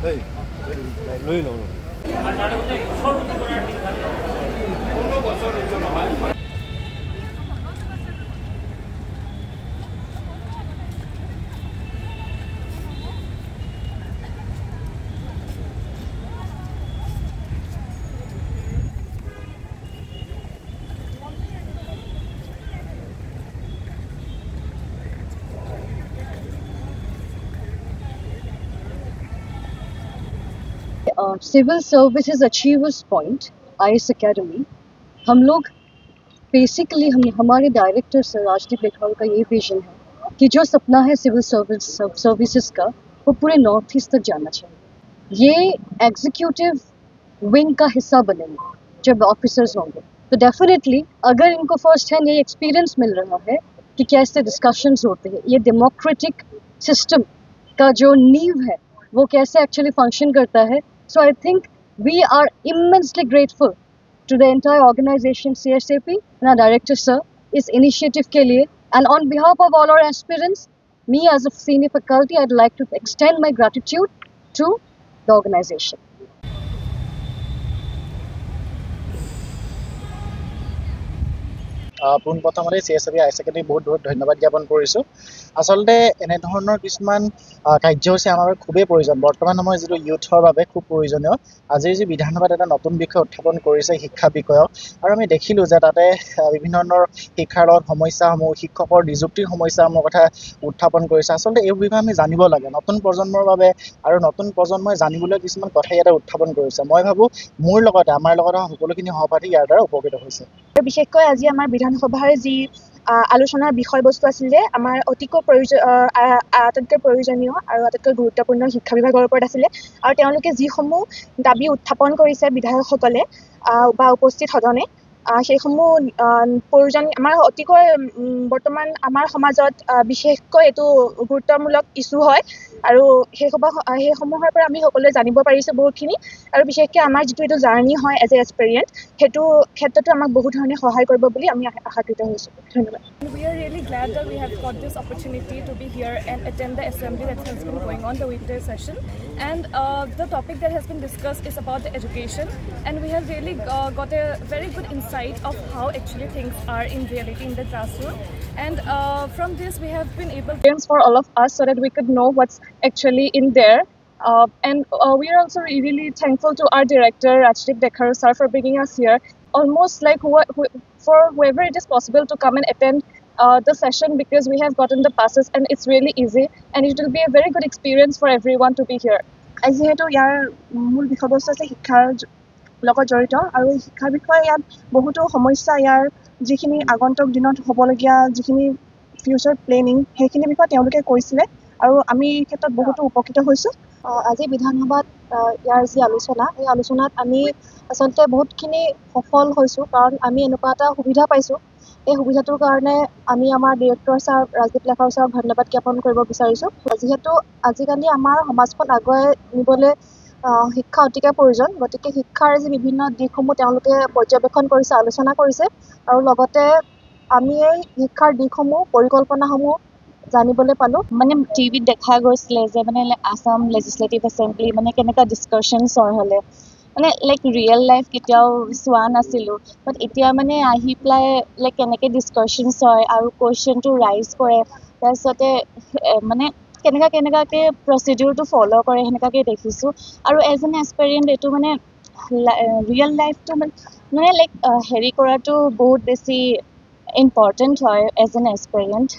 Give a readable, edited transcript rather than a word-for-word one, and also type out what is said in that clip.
লৈ লওঁ civil services achievers point IAS academy हम लोग बेसिकली हमारे डायरेक्टर सर राजदीप लेखा का ये विजन है कि जो सपना है सिविल सर्विसेज का वो पूरे नॉर्थ ईस्ट तक जाना चाहिए। ये एग्जीक्यूटिव विंग का हिस्सा बनेंगे जब ऑफिसर्स होंगे तो डेफिनेटली अगर इनको फर्स्ट हैंड ये एक्सपीरियंस मिल रहा है कि कैसे डिस्कशंस होते हैं, ये डेमोक्रेटिक सिस्टम का जो नींव है वो कैसे एक्चुअली फंक्शन करता है। So I think we are immensely grateful to the entire organization CSAP and our director sir इस initiative के लिए, and on behalf of all our aspirants, me as a senior faculty, I'd like to extend my gratitude to the organization. পোনপ্ৰথমতে CSAP IAS academy বহুত ধন্যবাদ জ্ঞাপন কৰিছোঁ। আচলতে এনেধৰণৰ কিছুমান কাৰ্যসূচী আমাৰ খুবেই প্ৰয়োজন, বৰ্তমান সময়ত যিটো ইউথৰ বাবে খুব প্ৰয়োজনীয়। আজিৰ যি বিধানসভাত এটা নতুন বিষয় উত্থাপন কৰিছে শিক্ষা বিষয়ক, আৰু আমি দেখিলোঁ যে তাতে বিভিন্ন ধৰণৰ শিক্ষাৰ লগত সমস্যাসমূহ, শিক্ষকৰ নিযুক্তিৰ সমস্যাসমূহৰ কথা উত্থাপন কৰিছে। আচলতে এই বিষয়ে আমি জানিব লাগে নতুন প্ৰজন্মৰ বাবে, আৰু নতুন প্ৰজন্মই জানিবলৈ কিছুমান কথা ইয়াতে উত্থাপন কৰিছে। মই ভাবোঁ মোৰ লগতে আমাৰ লগতে সকলোখিনি সহপাঠী ইয়াৰ দ্বাৰা উপকৃত হৈছে। বিশেষকৈ আজি আমাৰ বিধানসভাৰ যি আলোচনাৰ বিষয়বস্তু আছিল যে আমাৰ আটাইতকৈ প্ৰয়োজনীয় আৰু আটাইতকৈ গুৰুত্বপূৰ্ণ শিক্ষা বিভাগৰ ওপৰত আছিলে, আৰু তেওঁলোকে যিসমূহ দাবী উত্থাপন কৰিছে বিধায়কসকলে বা উপস্থিত সদনে, সেইসমূহ প্ৰয়োজন আমাৰ অতিকৈ বৰ্তমান আমাৰ সমাজত বিশেষকৈ এইটো গুৰুত্বমূলক ইছ্যু হয়, আৰু সেইসমূহৰ পৰা আমি সকলোৱে জানিব পাৰিছোঁ বহুতখিনি, আৰু বিশেষকৈ আমাৰ যিটো এইটো জাৰ্ণি হয় এজ এ এক্সপেৰিয়েঞ্চ, সেইটো ক্ষেত্ৰতো আমাক বহু ধৰণে সহায় কৰিব বুলি আমি আশাকৃত হৈছোঁ। ধন্যবাদ। We are really glad that we have got this opportunity to be here and attend the assembly that has been going on, the weekday session. And the topic that has been discussed is about the education, and we have really got a very good insight of how actually things are in reality in the classroom. And from this we have been able to for all of us so that we could know what's actually in there. And we are also really thankful to our director Rajdip Dekhar sir for bringing us here. Almost like for whoever it is possible to come and attend the session, because we have gotten the passes and it's really easy and it will be a very good experience for everyone to be here. যিহেতু ইয়াৰ মূল বিষয়বস্তু আছে শিক্ষাৰ লগত জড়িত, আৰু শিক্ষাৰ বিষয়ে ইয়াত বহুতো সমস্যা, ইয়াৰ যিখিনি আগন্তুক দিনত হ'বলগীয়া যিখিনি ফিউচাৰ প্লেনিং, সেইখিনি বিষয়ে তেওঁলোকে কৈছিলে, আৰু আমি এই ক্ষেত্ৰত বহুতো উপকৃত হৈছোঁ। আজি বিধানসভাত ইয়াৰ যি আলোচনা, এই আলোচনাত আমি আচলতে বহুতখিনি সফল হৈছোঁ, কাৰণ আমি এনেকুৱা এটা সুবিধা পাইছোঁ। এই সুবিধাটোৰ কাৰণে আমি আমাৰ ডিৰেক্টৰ ছাৰ ৰাজদীপ লেখাৰ ছাৰক ধন্যবাদ জ্ঞাপন কৰিব বিচাৰিছোঁ। যিহেতু আজিকালি আমাৰ সমাজখন আগুৱাই নিবলৈ শিক্ষা অতিকৈ প্ৰয়োজন, গতিকে শিক্ষাৰ যি বিভিন্ন দিশসমূহ তেওঁলোকে পৰ্যবেক্ষণ কৰিছে, আলোচনা কৰিছে, আৰু লগতে আমি এই শিক্ষাৰ দিশসমূহ, পৰিকল্পনাসমূহ জানিবলৈ পালোঁ। মানে টিভিত দেখা গৈছিলে যে মানে আসাম লেজিসলেটিভ এছেম্বলি মানে কেনেকুৱা ডিছকাশ্যনছ হ'লে মানে লাইক ৰিয়েল লাইফ কেতিয়াও চোৱা নাছিলোঁ, বাট এতিয়া মানে আহি পেলাই লাইক কেনেকৈ ডিছকাশ্যনছ হয় আৰু কুৱেশ্যনটো ৰাইজ কৰে, তাৰপিছতে মানে কেনেকুৱাকৈ প্ৰচিডিউৰটো ফ'ল' কৰে সেনেকুৱাকৈ দেখিছোঁ। আৰু এজ এন এক্সপেৰিয়েণ্ট এইটো মানে ৰিয়েল লাইফটো মানে লাইক হেৰি কৰাটো বহুত বেছি ইম্পৰ্টেণ্ট হয় এজ এন এক্সপেৰিয়েণ্ট।